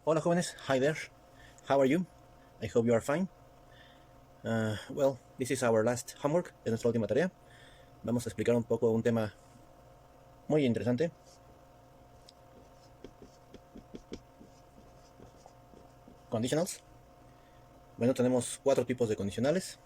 Hola jóvenes, hi there. How are you? I hope you are fine. Well, this is our last homework, es nuestra última tarea. Vamos a explicar un poco un tema muy interesante. Conditionals. Bueno, tenemos 4 tipos de condicionales.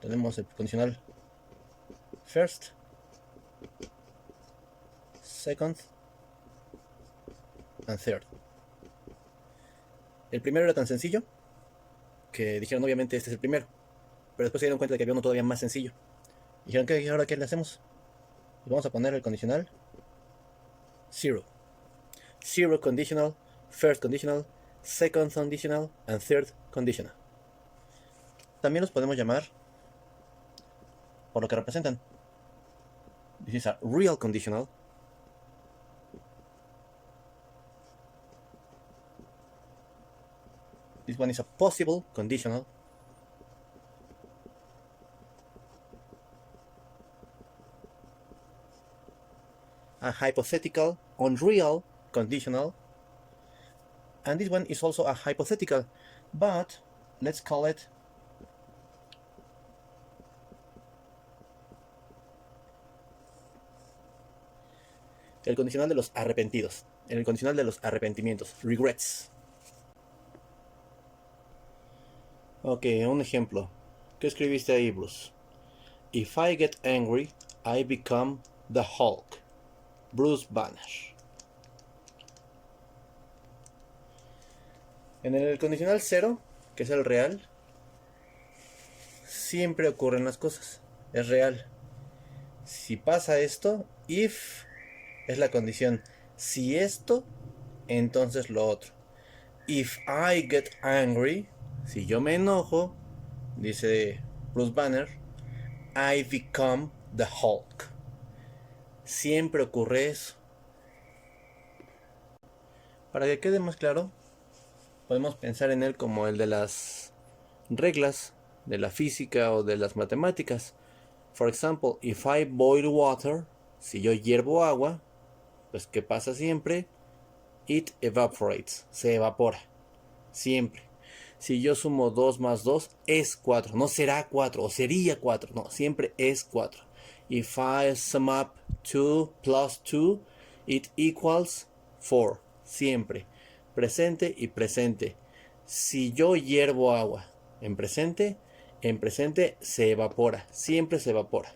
Tenemos el condicional first, second and third. El primero era tan sencillo que dijeron obviamente este es el primero, pero después se dieron cuenta de que había uno todavía más sencillo. Dijeron que ahora qué le hacemos. Y vamos a poner el condicional zero. Zero conditional, first conditional, second conditional and third conditional. También los podemos llamar por lo que representan. This is a real conditional. This one is a possible conditional. A hypothetical, unreal conditional. And this one is also a hypothetical, but let's call it el condicional de los arrepentidos, el condicional de los arrepentimientos, regrets. Ok, un ejemplo. ¿Qué escribiste ahí, Bruce? If I get angry, I become the Hulk. Bruce Banner. En el condicional cero, que es el real, siempre ocurren las cosas. Es real. Si pasa esto, if es la condición. Si esto, entonces lo otro. If I get angry, si yo me enojo, dice Bruce Banner, I become the Hulk. Siempre ocurre eso. Para que quede más claro, podemos pensar en él como el de las reglas de la física o de las matemáticas. For example, if I boil water, si yo hiervo agua, pues ¿qué pasa siempre? It evaporates, se evapora, siempre. Si yo sumo 2 más 2 es 4, no será 4 o sería 4, no, siempre es 4. If I sum up 2 plus 2, it equals 4, siempre. Presente y presente. Si yo hiervo agua en presente se evapora, siempre se evapora.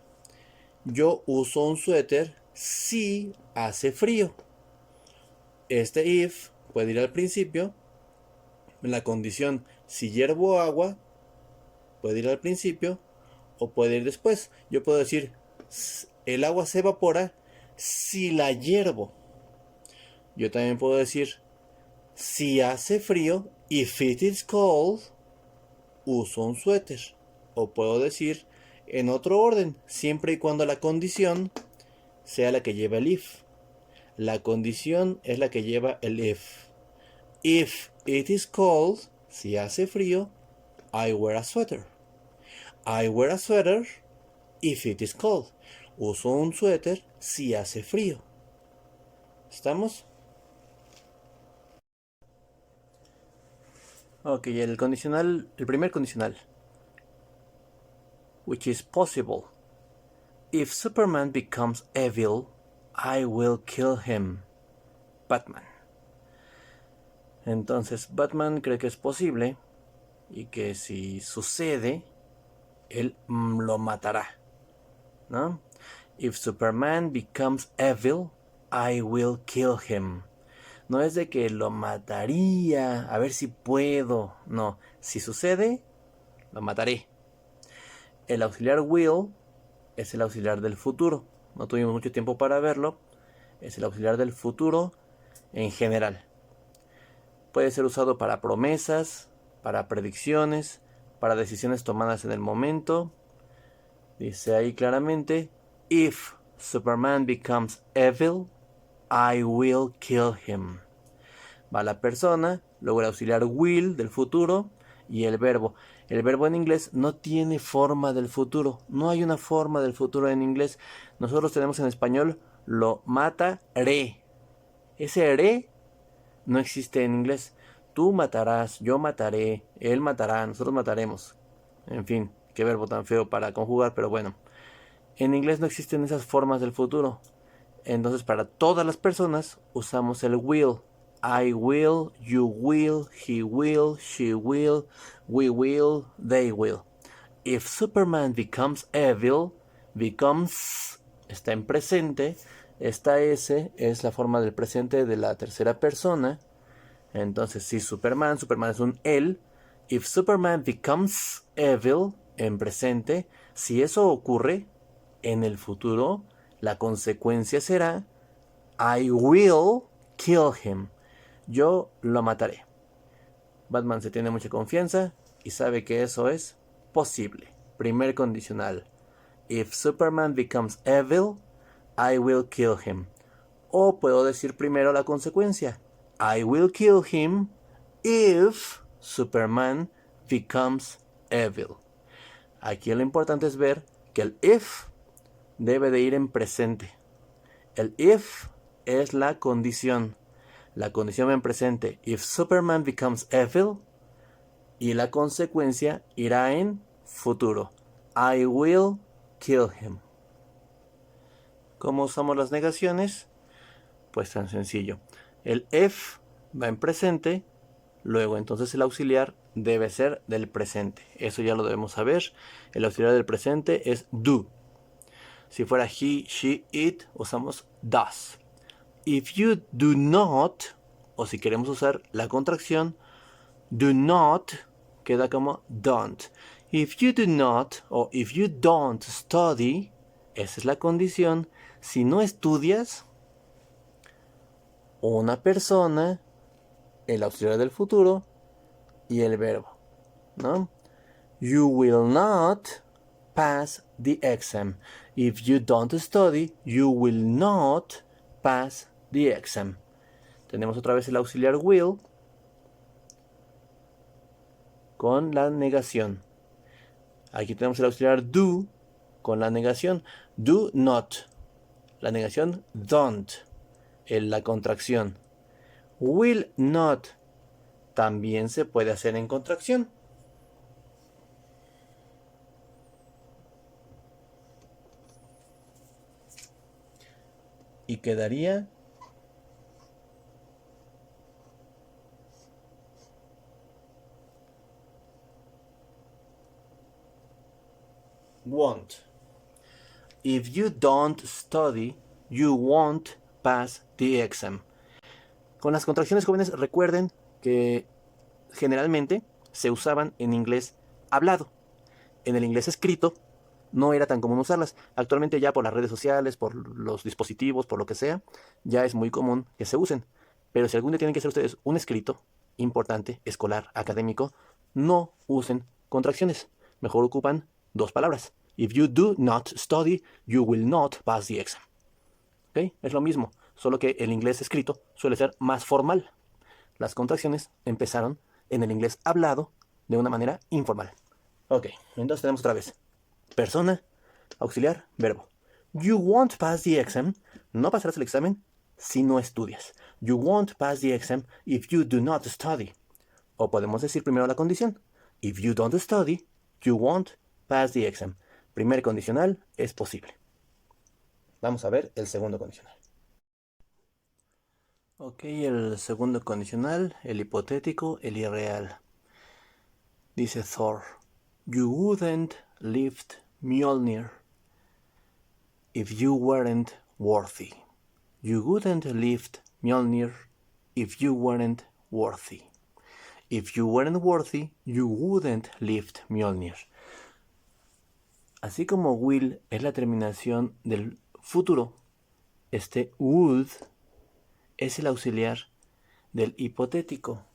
Yo uso un suéter si hace frío. Este if puede ir al principio. La condición si hiervo agua puede ir al principio o puede ir después. Yo puedo decir el agua se evapora si la hiervo. Yo también puedo decir si hace frío, if it is cold, uso un suéter. O puedo decir en otro orden, siempre y cuando la condición sea la que lleva el if. La condición es la que lleva el if. If it is cold, si hace frío, I wear a sweater. I wear a sweater if it is cold. Uso un suéter si hace frío. ¿Estamos? Ok, el primer condicional. Which is possible. If Superman becomes evil, I will kill him. Batman. Entonces Batman cree que es posible y que si sucede, él lo matará, ¿no? If Superman becomes evil, I will kill him. No es de que lo mataría, a ver si puedo. No, si sucede, lo mataré. El auxiliar will es el auxiliar del futuro. No tuvimos mucho tiempo para verlo. Es el auxiliar del futuro en general. Puede ser usado para promesas, para predicciones, para decisiones tomadas en el momento. Dice ahí claramente, if Superman becomes evil, I will kill him. Va la persona, luego el auxiliar will del futuro y el verbo. El verbo en inglés no tiene forma del futuro. No hay una forma del futuro en inglés. Nosotros tenemos en español lo mataré. Ese re no existe en inglés. Tú matarás, yo mataré, él matará, nosotros mataremos. En fin, qué verbo tan feo para conjugar, pero bueno. En inglés no existen esas formas del futuro. Entonces para todas las personas usamos el will. I will, you will, he will, she will, we will, they will. If Superman becomes evil, becomes está en presente. Esta S es la forma del presente de la tercera persona. Entonces si Superman es un él. If Superman becomes evil en presente, si eso ocurre en el futuro, la consecuencia será I will kill him. Yo lo mataré. Batman se tiene mucha confianza y sabe que eso es posible. Primer condicional. If Superman becomes evil, I will kill him. O puedo decir primero la consecuencia. I will kill him if Superman becomes evil. Aquí lo importante es ver que el if debe de ir en presente. El if es la condición. La condición va en presente. If Superman becomes evil. Y la consecuencia irá en futuro. I will kill him. ¿Cómo usamos las negaciones? Pues tan sencillo. El if va en presente. Luego entonces el auxiliar debe ser del presente. Eso ya lo debemos saber. El auxiliar del presente es do. Si fuera he, she, it, usamos does. If you do not, o si queremos usar la contracción, do not, queda como don't. If you do not, o if you don't study, esa es la condición. Si no estudias, una persona, el auxiliar del futuro y el verbo, ¿no? You will not pass the exam. If you don't study, you will not pass the exam. Tenemos otra vez el auxiliar will con la negación. Aquí tenemos el auxiliar do con la negación. Do not. La negación don't. La contracción. Will not. También se puede hacer en contracción. Y quedaría won't. If you don't study, you won't pass the exam. Con las contracciones, jóvenes, recuerden que generalmente se usaban en inglés hablado. En el inglés escrito no era tan común usarlas. Actualmente ya por las redes sociales, por los dispositivos, por lo que sea, ya es muy común que se usen. Pero si algún día tienen que hacer ustedes un escrito importante, escolar, académico, no usen contracciones. Mejor ocupan dos palabras. If you do not study, you will not pass the exam. ¿Okay? Es lo mismo, solo que el inglés escrito suele ser más formal. Las contracciones empezaron en el inglés hablado de una manera informal. Ok, entonces tenemos otra vez. Persona, auxiliar, verbo. You won't pass the exam. No pasarás el examen si no estudias. You won't pass the exam if you do not study. O podemos decir primero la condición. If you don't study, you won't pass the exam. Primer condicional es posible. Vamos a ver el segundo condicional. Ok, el segundo condicional, el hipotético, el irreal. Dice Thor, you wouldn't lift Mjolnir if you weren't worthy. You wouldn't lift Mjolnir if you weren't worthy. If you weren't worthy, you wouldn't lift Mjolnir. Así como will es la terminación del futuro, este would es el auxiliar del hipotético.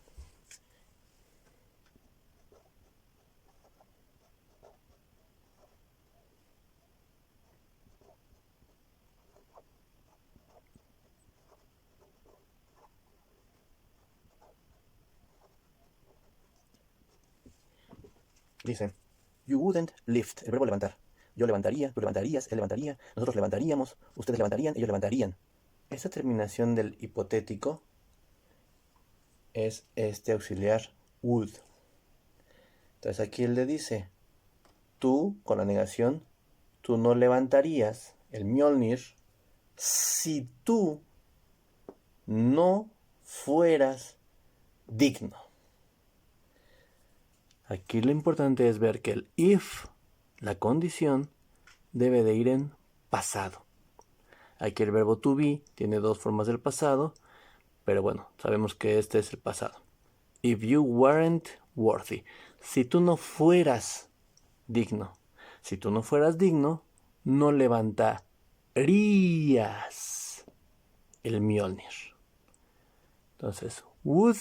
Dice, you wouldn't lift, el verbo levantar. Yo levantaría, tú levantarías, él levantaría, nosotros levantaríamos, ustedes levantarían, ellos levantarían. Esa terminación del hipotético es este auxiliar would. Entonces aquí él le dice, tú, con la negación, tú no levantarías el Mjolnir si tú no fueras digno. Aquí lo importante es ver que el if, la condición, debe de ir en pasado. Aquí el verbo to be tiene dos formas del pasado, pero bueno, sabemos que este es el pasado. If you weren't worthy. Si tú no fueras digno. Si tú no fueras digno, no levantarías el Mjolnir. Entonces, would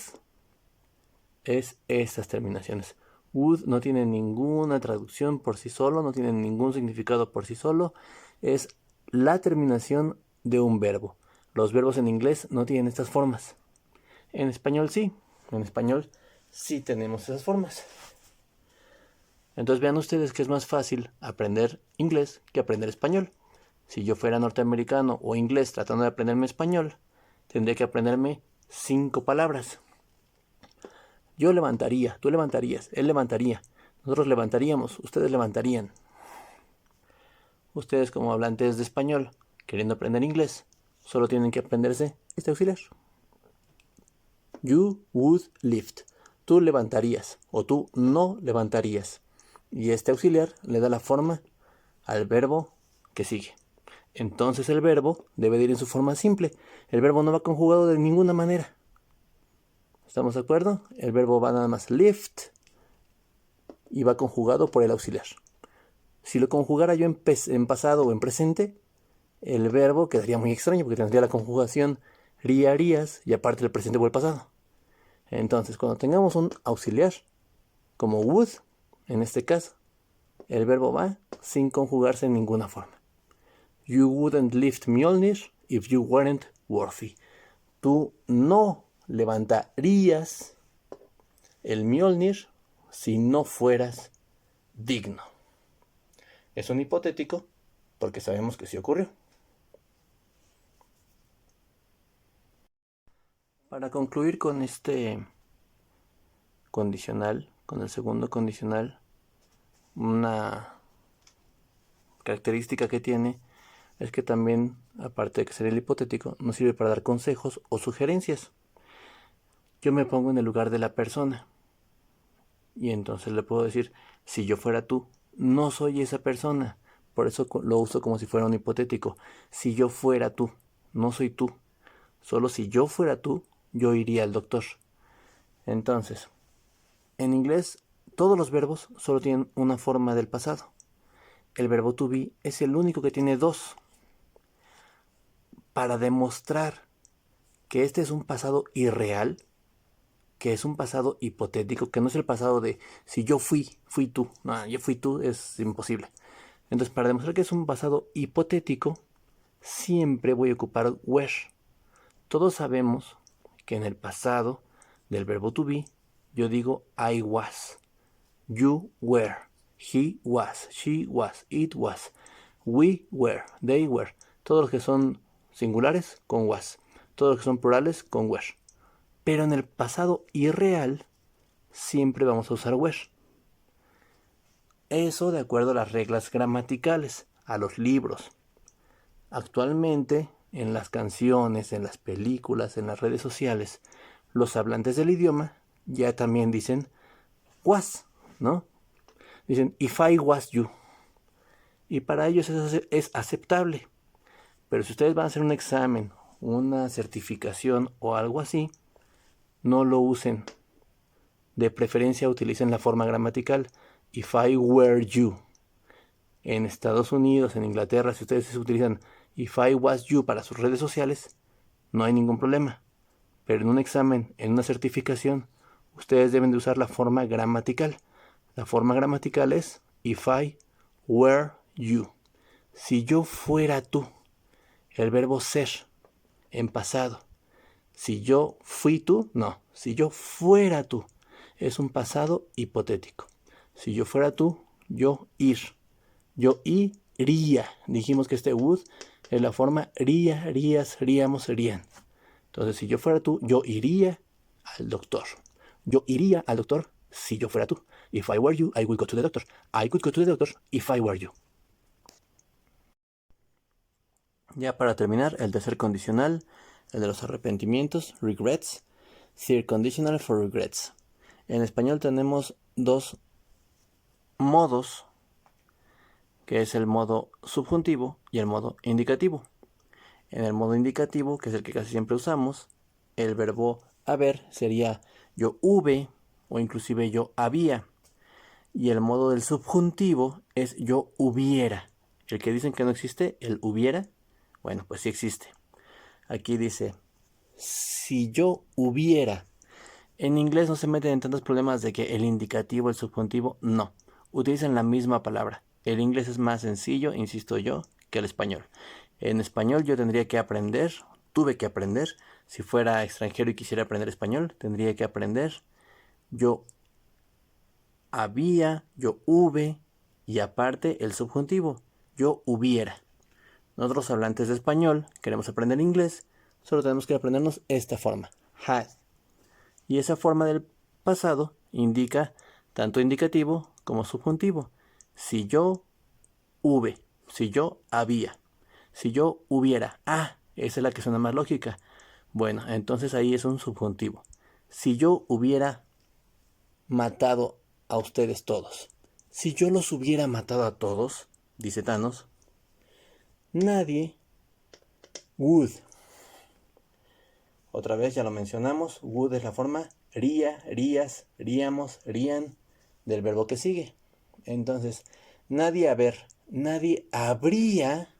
es estas terminaciones. Would no tiene ninguna traducción por sí solo, no tiene ningún significado por sí solo. Es la terminación de un verbo. Los verbos en inglés no tienen estas formas. En español sí. En español sí tenemos esas formas. Entonces vean ustedes que es más fácil aprender inglés que aprender español. Si yo fuera norteamericano o inglés tratando de aprenderme español, tendría que aprenderme 5 palabras. Yo levantaría, tú levantarías, él levantaría, nosotros levantaríamos, ustedes levantarían. Ustedes como hablantes de español, queriendo aprender inglés, solo tienen que aprenderse este auxiliar. You would lift. Tú levantarías o tú no levantarías. Y este auxiliar le da la forma al verbo que sigue. Entonces el verbo debe de ir en su forma simple. El verbo no va conjugado de ninguna manera. ¿Estamos de acuerdo? El verbo va nada más lift y va conjugado por el auxiliar. Si lo conjugara yo en pasado o en presente, el verbo quedaría muy extraño porque tendría la conjugación harías y aparte el presente o el pasado. Entonces, cuando tengamos un auxiliar como would, en este caso, el verbo va sin conjugarse en ninguna forma. You wouldn't lift Mjolnir if you weren't worthy. Tú no levantarías el Mjolnir si no fueras digno. Es un hipotético porque sabemos que sí ocurrió. Para concluir con este condicional, con el segundo condicional, una característica que tiene es que también, aparte de que sería el hipotético, nos sirve para dar consejos o sugerencias. Yo me pongo en el lugar de la persona y entonces le puedo decir, si yo fuera tú, no soy esa persona. Por eso lo uso como si fuera un hipotético. Si yo fuera tú, no soy tú. Solo si yo fuera tú, yo iría al doctor. Entonces, en inglés, todos los verbos solo tienen una forma del pasado. El verbo to be es el único que tiene dos. Para demostrar que este es un pasado irreal, que es un pasado hipotético, que no es el pasado de si yo fui tú. No, yo fui tú es imposible. Entonces, para demostrar que es un pasado hipotético, siempre voy a ocupar were. Todos sabemos que en el pasado del verbo to be, yo digo I was, you were, he was, she was, it was, we were, they were. Todos los que son singulares con was, todos los que son plurales con were. Pero en el pasado irreal siempre vamos a usar were. Eso de acuerdo a las reglas gramaticales, a los libros. Actualmente, en las canciones, en las películas, en las redes sociales, los hablantes del idioma ya también dicen was, ¿no? Dicen if I was you. Y para ellos es aceptable. Pero si ustedes van a hacer un examen, una certificación o algo así, no lo usen. De preferencia utilicen la forma gramatical if I were you. En Estados Unidos, en Inglaterra, si ustedes utilizan if I was you para sus redes sociales, no hay ningún problema. Pero en un examen, en una certificación, ustedes deben de usar la forma gramatical. La forma gramatical es if I were you. Si yo fuera tú. El verbo ser en pasado. Si yo fui tú, no. Si yo fuera tú. Es un pasado hipotético. Si yo fuera tú, yo ir. Yo iría. Dijimos que este would es la forma ría, rías, ríamos, rían. Entonces, si yo fuera tú, yo iría al doctor. Yo iría al doctor si yo fuera tú. If I were you, I would go to the doctor. I could go to the doctor if I were you. Ya para terminar, el tercer condicional, el de los arrepentimientos, regrets. Third conditional for regrets. En español tenemos dos modos, que es el modo subjuntivo y el modo indicativo. En el modo indicativo, que es el que casi siempre usamos, el verbo haber sería yo hube o inclusive yo había. Y el modo del subjuntivo es yo hubiera. El que dicen que no existe, el hubiera, bueno, pues sí existe. Aquí dice, si yo hubiera. En inglés no se meten en tantos problemas de que el indicativo, el subjuntivo, no. Utilizan la misma palabra. El inglés es más sencillo, insisto yo, que el español. En español yo tendría que aprender, tuve que aprender. Si fuera extranjero y quisiera aprender español, tendría que aprender yo había, yo hube y aparte el subjuntivo, yo hubiera. Nosotros hablantes de español, queremos aprender inglés, solo tenemos que aprendernos esta forma, had. Y esa forma del pasado indica tanto indicativo como subjuntivo. Si yo hube, si yo había, si yo hubiera. Ah, esa es la que suena más lógica. Bueno, entonces ahí es un subjuntivo. Si yo hubiera matado a ustedes todos. Si yo los hubiera matado a todos, dice Thanos, nadie would. Otra vez ya lo mencionamos, would es la forma ría, rías, ríamos, rían del verbo que sigue. Entonces, nadie habría,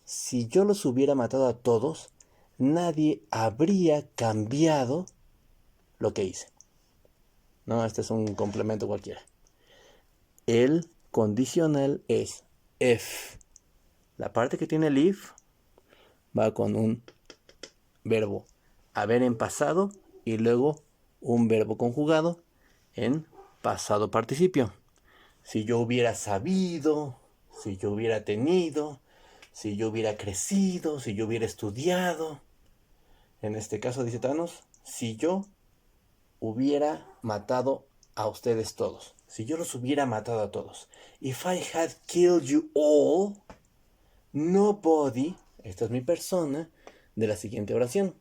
si yo los hubiera matado a todos, nadie habría cambiado lo que hice. No, este es un complemento cualquiera. El condicional es if. La parte que tiene el if va con un verbo haber en pasado y luego un verbo conjugado en pasado participio. Si yo hubiera sabido, si yo hubiera tenido, si yo hubiera crecido, si yo hubiera estudiado. En este caso dice Thanos, si yo hubiera matado a ustedes todos. Si yo los hubiera matado a todos. If I had killed you all, nobody, esta es mi persona, de la siguiente oración.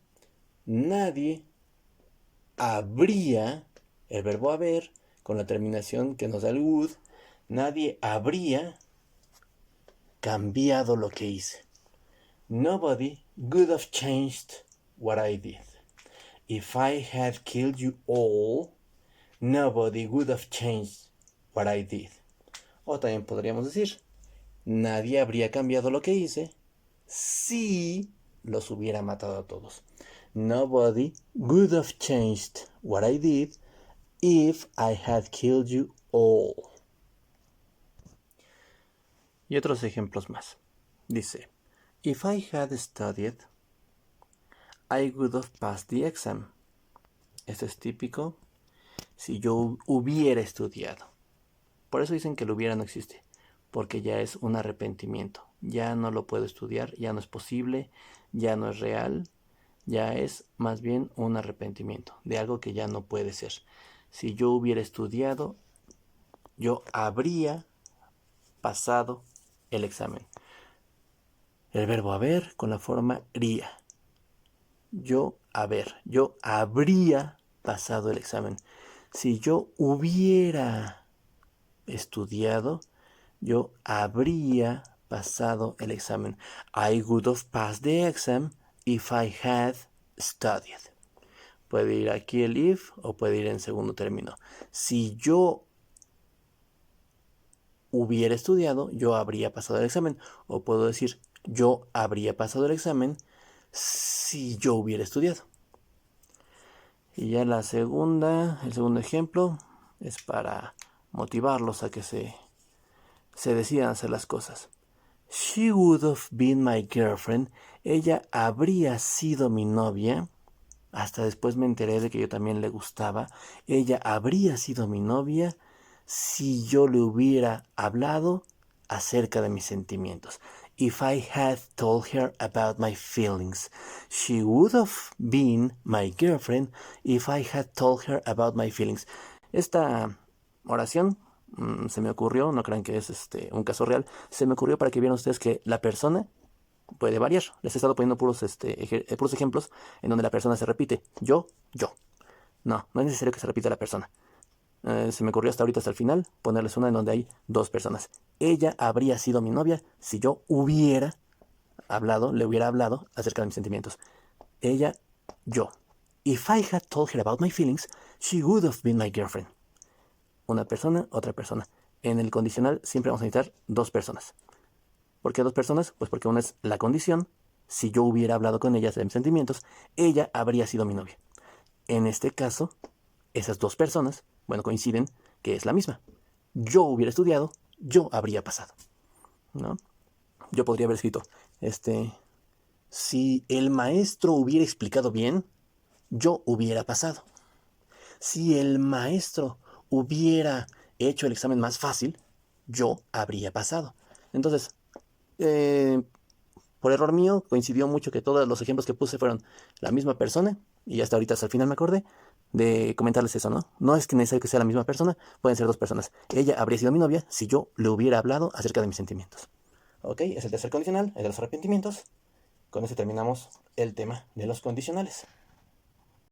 Nadie habría, el verbo haber, con la terminación que nos da el would, nadie habría cambiado lo que hice. Nobody would have changed what I did. If I had killed you all, nobody would have changed what I did. O también podríamos decir, nadie habría cambiado lo que hice si los hubiera matado a todos. Nobody would have changed what I did if I had killed you all. Y otros ejemplos más. Dice, if I had studied, I would have passed the exam. Esto es típico. Si yo hubiera estudiado. Por eso dicen que el hubiera no existe. Porque ya es un arrepentimiento. Ya no lo puedo estudiar, ya no es posible, ya no es real. Ya es más bien un arrepentimiento de algo que ya no puede ser. Si yo hubiera estudiado, yo habría pasado el examen. El verbo haber con la forma ría. Yo habría pasado el examen. Si yo hubiera estudiado, yo habría pasado el examen. I would have passed the exam if I had studied. Puede ir aquí el if o puede ir en segundo término. Si yo hubiera estudiado, yo habría pasado el examen. O puedo decir, yo habría pasado el examen si yo hubiera estudiado. Y ya el segundo ejemplo es para motivarlos a que se decidan hacer las cosas. She would have been my girlfriend. Ella habría sido mi novia. Hasta después me enteré de que yo también le gustaba. Ella habría sido mi novia si yo le hubiera hablado acerca de mis sentimientos. if I had told her about my feelings. She would have been my girlfriend if I had told her about my feelings. Esta oración se me ocurrió, no crean que es un caso real, se me ocurrió para que vieran ustedes que la persona puede variar. Les he estado poniendo puros ejemplos en donde la persona se repite. Yo, yo. No, no es necesario que se repita la persona. Se me ocurrió hasta ahorita, hasta el final, ponerles una en donde hay dos personas. Ella habría sido mi novia si yo hubiera le hubiera hablado acerca de mis sentimientos. Ella, yo. If I had told her about my feelings, she would have been my girlfriend. Una persona, otra persona. En el condicional siempre vamos a necesitar dos personas. ¿Por qué dos personas? Pues porque una es la condición. Si yo hubiera hablado con ella de mis sentimientos, ella habría sido mi novia. En este caso, esas dos personas, bueno, coinciden que es la misma. Yo hubiera estudiado, yo habría pasado, ¿no? Yo podría haber escrito, si el maestro hubiera explicado bien, yo hubiera pasado. Si el maestro hubiera hecho el examen más fácil, yo habría pasado. Entonces, por error mío, coincidió mucho que todos los ejemplos que puse fueron la misma persona, y hasta ahorita, hasta el final me acordé de comentarles eso, ¿no? No es que necesario que sea la misma persona, pueden ser dos personas. Ella habría sido mi novia si yo le hubiera hablado acerca de mis sentimientos. Ok, es el tercer condicional, el de los arrepentimientos. Con eso terminamos el tema de los condicionales.